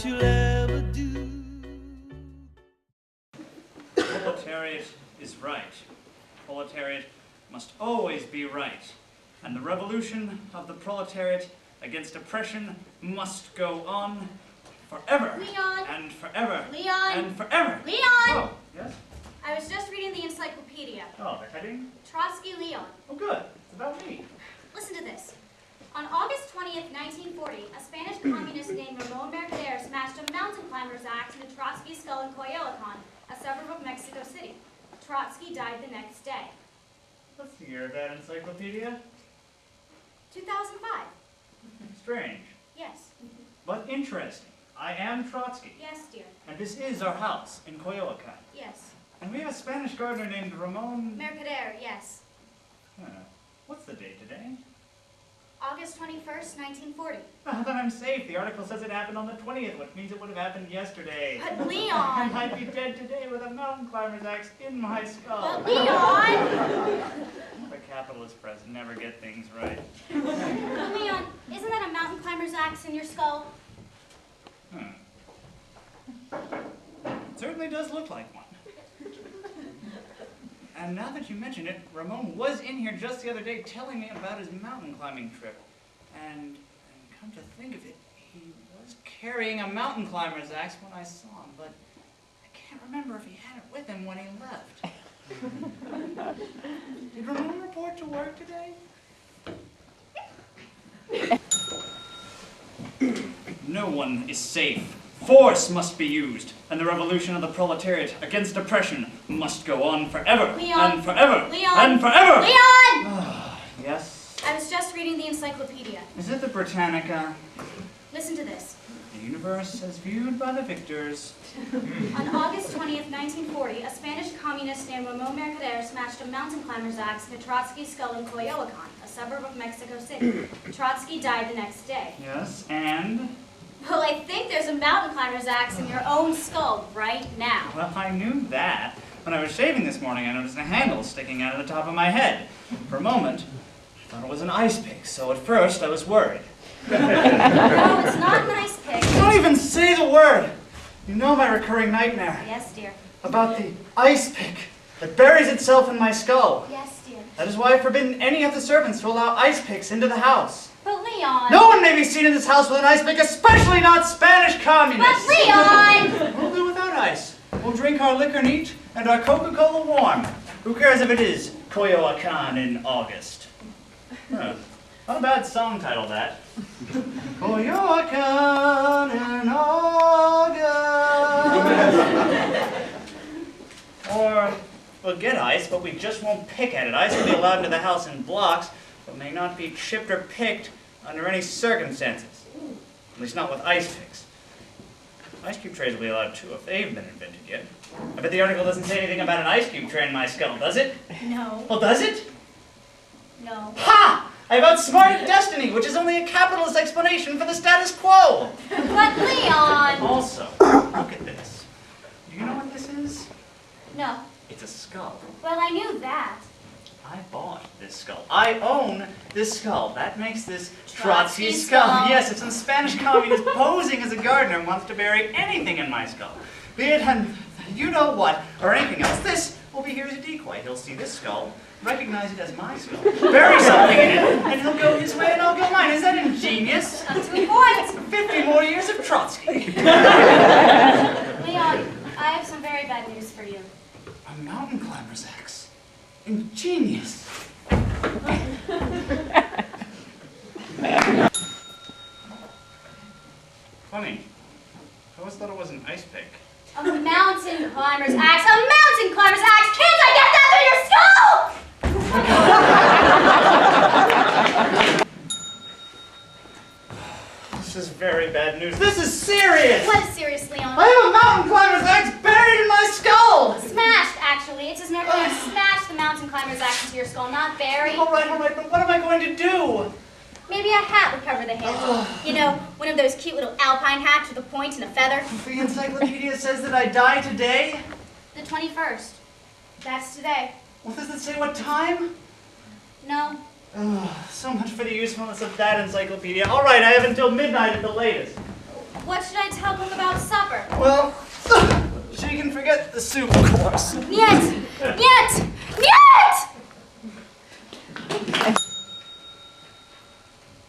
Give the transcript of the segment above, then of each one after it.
you'll ever do. Proletariat is right. Proletariat must always be right. And the revolution of the proletariat against oppression must go on forever. Leon! And forever. Leon! And forever. Leon! Oh, yes? I was just reading the encyclopedia. Oh, the heading? Trotsky Leon. Oh, good. It's about me. Listen to this. On August 20th, 1940, a Spanish communist named Ramon Mercader smashed a mountain climber's axe into Trotsky's skull in Coyoacan, a suburb of Mexico City. Trotsky died the next day. What's the year of that encyclopedia? 2005. Strange, Yes. but interesting. I am Trotsky, Yes, dear. and this is our house in Coyoacan. Yes. And we have a Spanish gardener named Ramon... Mercader, yes. What's the date today? August 21st, 1940. Oh, then I'm safe. The article says it happened on the 20th, which means it would have happened yesterday. But Leon! And I'd be dead today with a mountain climber's axe in my skull. But Leon! The capitalist press never get things right. But Leon, isn't that a mountain climber's axe in your skull? It certainly does look like one. And now that you mention it, Ramon was in here just the other day telling me about his mountain climbing trip. And come to think of it, he was carrying a mountain climber's axe when I saw him, but I can't remember if he had it with him when he left. Did Ramon report to work today? No one is safe. Force must be used, and the revolution of the proletariat against oppression must go on forever. Leon! And forever. Leon! And forever. Leon! Yes? I was just reading the encyclopedia. Is it the Britannica? Listen to this. The universe as viewed by the victors. On August 20th, 1940, a Spanish communist named Ramon Mercader smashed a mountain climber's axe into Trotsky's skull in Coyoacan, a suburb of Mexico City. Trotsky died the next day. Yes, and? Well, I think there's a mountain climber's axe in your own skull right now. Well, I knew that. When I was shaving this morning, I noticed a handle sticking out of the top of my head. For a moment, I thought it was an ice pick, so at first I was worried. No, it's not an ice pick. Don't even say the word! You know my recurring nightmare. Yes, dear. About the ice pick that buries itself in my skull. Yes, dear. That is why I've forbidden any of the servants to allow ice picks into the house. But Leon! No one may be seen in this house with an ice pick, especially not Spanish communists! But Leon! We'll do without ice. We'll drink our liquor neat and our Coca-Cola warm. Who cares if it is Coyoacan in August? Not a bad song title, that. Coyoacan in August. Or, we'll get ice, but we just won't pick at it. Ice will be allowed into the house in blocks, but may not be chipped or picked under any circumstances. At least not with ice picks. Ice cube trays will be allowed too if they've been invented yet. I bet the article doesn't say anything about an ice cube tray in my skull, does it? No. Well, does it? No. Ha! I've outsmarted destiny, which is only a capitalist explanation for the status quo. But Leon! Also, look at this. Do you know what this is? No. It's a skull. Well, I knew that. I bought this skull. I own this skull. That makes this Trotsky Trotsky skull. skull. Yes, if some Spanish communist posing as a gardener wants to bury anything in my skull, be it you know what, or anything else, this will be here as a decoy. He'll see this skull, recognize it as my skull, bury something in it, and he'll go his way and I'll go mine. Is that ingenious? Up to a point. 50 more years of Trotsky. Leon, I have some very bad news for you. A mountain climber's axe. Ingenious. Funny. I always thought it was an ice pick. A mountain climber's axe! A mountain climber's axe! Can't I get that through your skull? This is very bad news. This is serious! What is serious, Leon? I have a mountain climber's axe buried in my skull! Smashed, actually. It says Mercader smashed the mountain climber's axe into your skull, not buried. All right, but what am I going to do? Maybe a hat would cover the handle. You know, one of those cute little alpine hats with a point and a feather. The encyclopedia says that I die today? The 21st. That's today. Well, does it say what time? No. So much for the usefulness of that encyclopedia. All right, I have until midnight at the latest. What should I tell Cook about supper? Well, she can forget the soup, of course. Niet! Niet! Niet!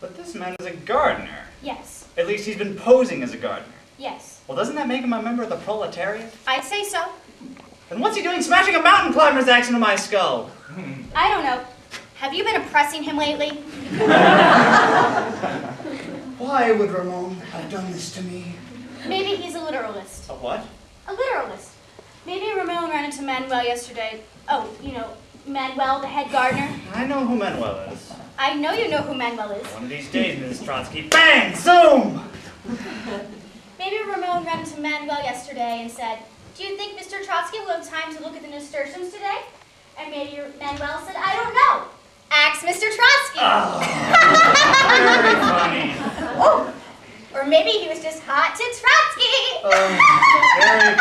But this man is a gardener. Yes. At least he's been posing as a gardener. Yes. Well, doesn't that make him a member of the proletariat? I'd say so. Then what's he doing smashing a mountain climber's axe into my skull? I don't know. Have you been oppressing him lately? Why would Ramon have done this to me? Maybe he's a literalist. A what? A literalist. Maybe Ramon ran into Manuel yesterday. Oh, you know, Manuel, the head gardener. I know who Manuel is. I know you know who Manuel is. One of these days, Mrs. Trotsky, bang, zoom! Maybe Ramon ran into Manuel yesterday and said, "Do you think Mr. Trotsky will have time to look at the nasturtiums today?" And maybe Manuel said, "I don't know. Ask Mr. Trotsky." Oh, very funny. Oh, or maybe he was just hot to Trotsky. Very